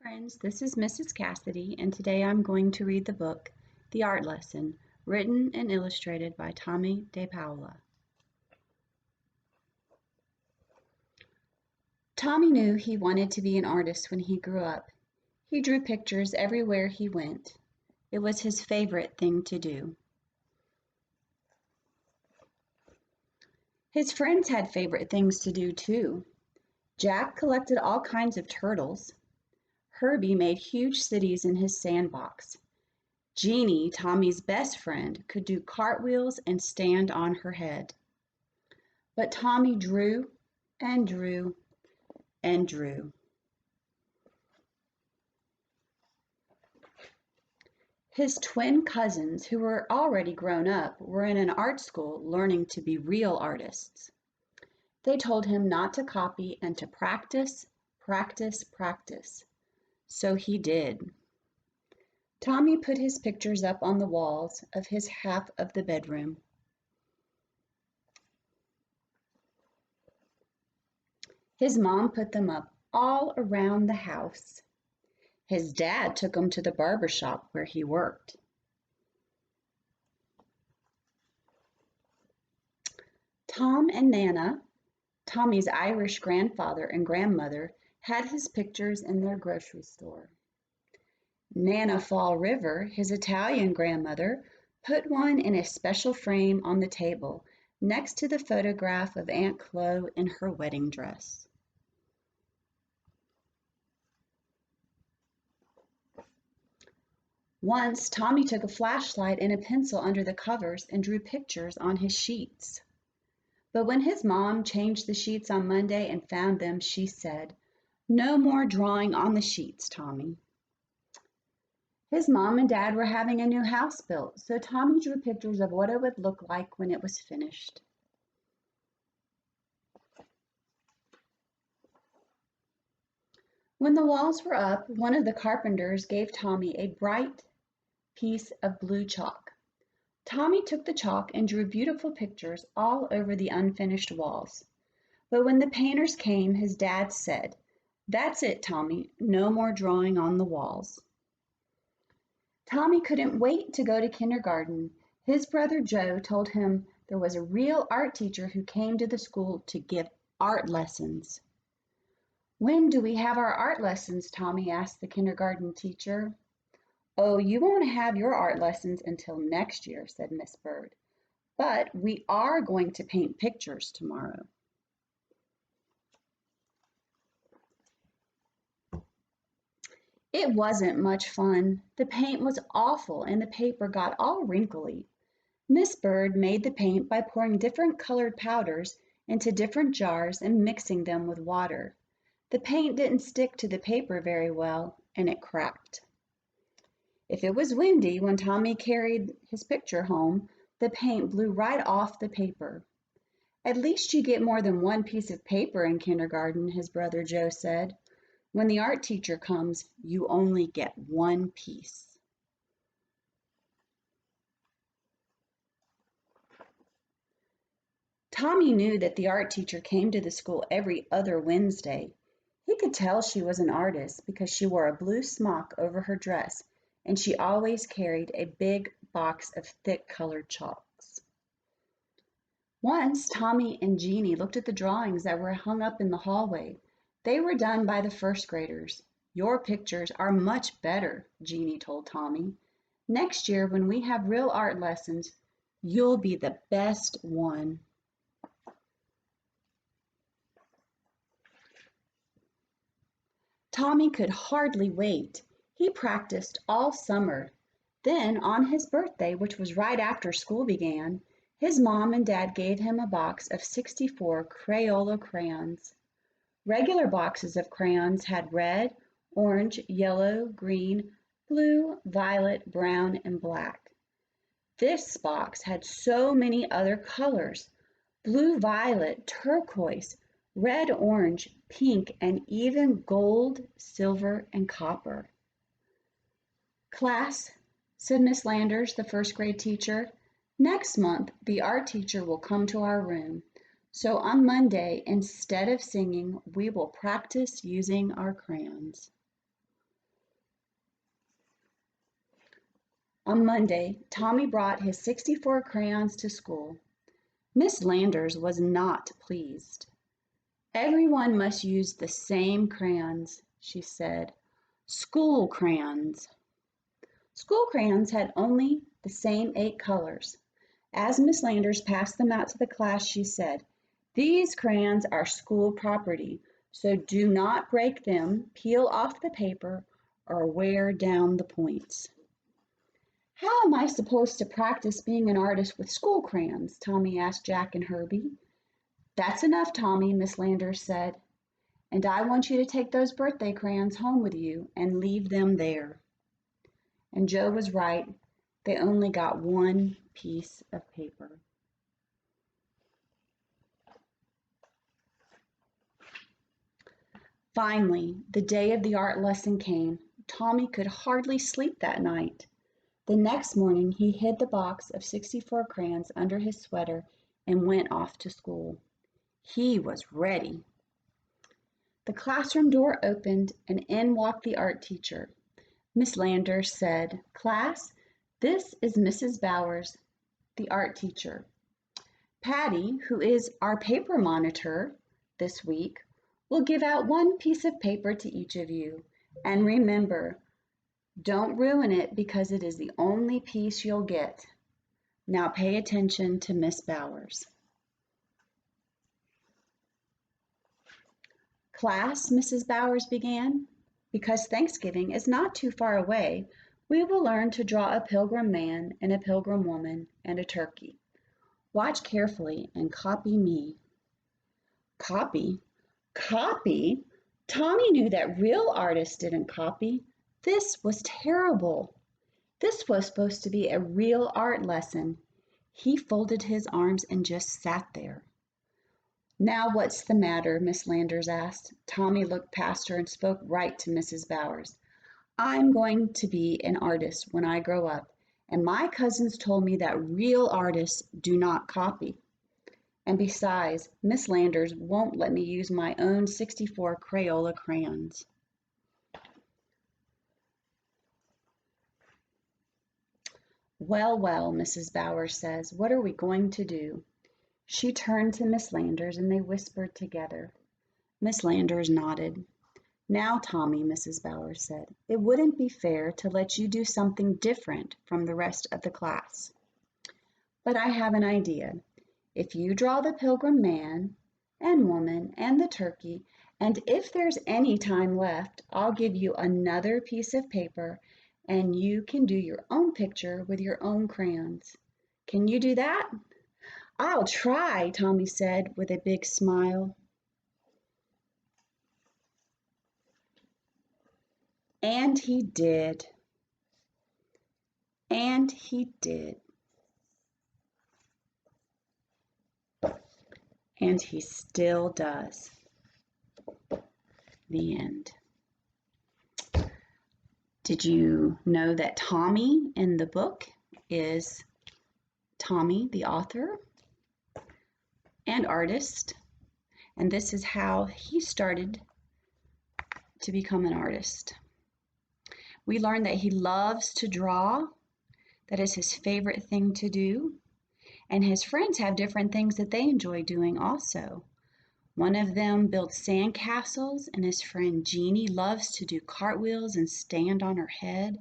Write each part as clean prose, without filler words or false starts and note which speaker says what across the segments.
Speaker 1: Friends, this is Mrs. Cassidy, and today I'm going to read the book, The Art Lesson, written and illustrated by Tomie dePaola. Tomie knew he wanted to be an artist when he grew up. He drew pictures everywhere he went. It was his favorite thing to do. His friends had favorite things to do too. Jack collected all kinds of turtles. Herbie made huge cities in his sandbox. Jeannie, Tommie's best friend, could do cartwheels and stand on her head. But Tomie drew and drew and drew. His twin cousins, who were already grown up, were in an art school learning to be real artists. They told him not to copy and to practice, practice, practice. So he did. Tomie put his pictures up on the walls of his half of the bedroom. His mom put them up all around the house. His dad took them to the barber shop where he worked. Tom and Nana, Tommie's Irish grandfather and grandmother, had his pictures in their grocery store. Nana Fall River, his Italian grandmother, put one in a special frame on the table next to the photograph of Aunt Chloe in her wedding dress. Once, Tomie took a flashlight and a pencil under the covers and drew pictures on his sheets. But when his mom changed the sheets on Monday and found them, she said, "No more drawing on the sheets, Tomie." His mom and dad were having a new house built, so Tomie drew pictures of what it would look like when it was finished. When the walls were up, one of the carpenters gave Tomie a bright piece of blue chalk. Tomie took the chalk and drew beautiful pictures all over the unfinished walls. But when the painters came, his dad said, "That's it, Tomie, no more drawing on the walls." Tomie couldn't wait to go to kindergarten. His brother Joe told him there was a real art teacher who came to the school to give art lessons. "When do we have our art lessons?" Tomie asked the kindergarten teacher. "Oh, you won't have your art lessons until next year," said Miss Bird. "But we are going to paint pictures tomorrow." It wasn't much fun. The paint was awful and the paper got all wrinkly. Miss Bird made the paint by pouring different colored powders into different jars and mixing them with water. The paint didn't stick to the paper very well, and it cracked. If it was windy when Tomie carried his picture home, the paint blew right off the paper. "At least you get more than one piece of paper in kindergarten," his brother Joe said. "When the art teacher comes, you only get one piece." Tomie knew that the art teacher came to the school every other Wednesday. He could tell she was an artist because she wore a blue smock over her dress, and she always carried a big box of thick colored chalks. Once, Tomie and Jeannie looked at the drawings that were hung up in the hallway. They were done by the first graders. "Your pictures are much better," Jeannie told Tomie. "Next year, when we have real art lessons, you'll be the best one." Tomie could hardly wait. He practiced all summer. Then, on his birthday, which was right after school began, his mom and dad gave him a box of 64 Crayola crayons. Regular boxes of crayons had red, orange, yellow, green, blue, violet, brown, and black. This box had so many other colors: blue, violet, turquoise, red, orange, pink, and even gold, silver, and copper. "Class," said Miss Landers, the first grade teacher, "next month the art teacher will come to our room. So on Monday, instead of singing, we will practice using our crayons." On Monday, Tommy brought his 64 crayons to school. Miss Landers was not pleased. Everyone must use the same crayons, she said. School crayons. School crayons had only the same 8 colors. As Miss Landers passed them out to the class, she said, "These crayons are school property, so do not break them, peel off the paper, or wear down the points." "How am I supposed to practice being an artist with school crayons?" Tommy asked Jack and Herbie. "That's enough, Tommy," Miss Landers said. "And I want you to take those birthday crayons home with you and leave them there." And Joe was right. They only got one piece of paper. Finally, the day of the art lesson came. Tommy could hardly sleep that night. The next morning he hid the box of 64 crayons under his sweater and went off to school. He was ready. The classroom door opened and in walked the art teacher. Miss Landers said, "Class, this is Mrs. Bowers, the art teacher. Patty, who is our paper monitor this week, will give out one piece of paper to each of you. And remember, don't ruin it because it is the only piece you'll get. Now pay attention to Miss Bowers." "Class," Mrs. Bowers began, "because Thanksgiving is not too far away, we will learn to draw a pilgrim man and a pilgrim woman and a turkey. Watch carefully and copy me." Copy? Copy? Tommy knew that real artists didn't copy. This was terrible. This was supposed to be a real art lesson. He folded his arms and just sat there. "Now what's the matter?" Miss Landers asked. Tommy looked past her and spoke right to Mrs. Bowers. "I'm going to be an artist when I grow up, and my cousins told me that real artists do not copy. And besides, Miss Landers won't let me use my own 64 Crayola crayons." "Well, well," Mrs. Bowers says, "what are we going to do?" She turned to Miss Landers and they whispered together. Miss Landers nodded. "Now, Tommy," Mrs. Bowers said, "it wouldn't be fair to let you do something different from the rest of the class. But I have an idea. If you draw the pilgrim man and woman and the turkey, and if there's any time left, I'll give you another piece of paper and you can do your own picture with your own crayons. Can you do that?" "I'll try," Tommy said with a big smile. And he did. And he did. And he still does. The end. Did you know that Tommy in the book is Tomie, the author and artist? And this is how he started to become an artist. We learned that he loves to draw. That is his favorite thing to do. And his friends have different things that they enjoy doing also. One of them builds sand castles, and his friend Jeannie loves to do cartwheels and stand on her head.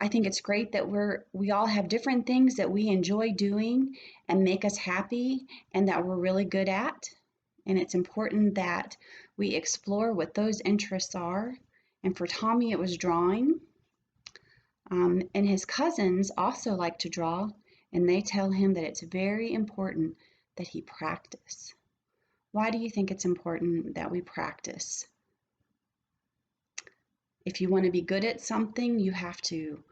Speaker 1: I think it's great that we all have different things that we enjoy doing and make us happy and that we're really good at. And it's important that we explore what those interests are. And for Tommy, it was drawing. And his cousins also like to draw, and they tell him that it's very important that he practice. Why do you think it's important that we practice? If you want to be good at something, you have to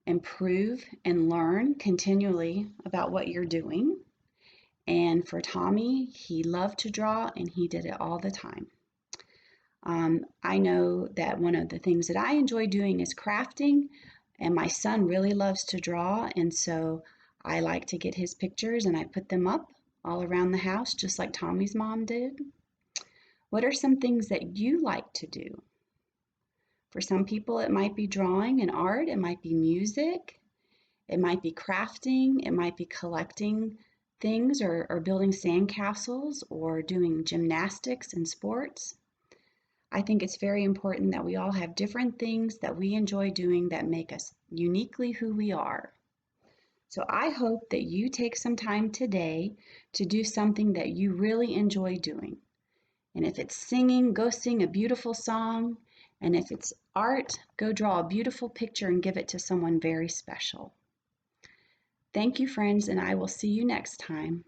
Speaker 1: improve and learn continually about what you're doing. And for Tommy, he loved to draw and he did it all the time. I know that one of the things that I enjoy doing is crafting, and my son really loves to draw, and so I like to get his pictures and I put them up all around the house, just like Tommy's mom did. What are some things that you like to do? For some people, it might be drawing and art, it might be music, It might be crafting, it might be collecting things or building sandcastles or doing gymnastics and sports. I think it's very important that we all have different things that we enjoy doing that make us uniquely who we are. So I hope that you take some time today to do something that you really enjoy doing. And if it's singing, go sing a beautiful song. And if it's art, go draw a beautiful picture and give it to someone very special. Thank you, friends, and I will see you next time.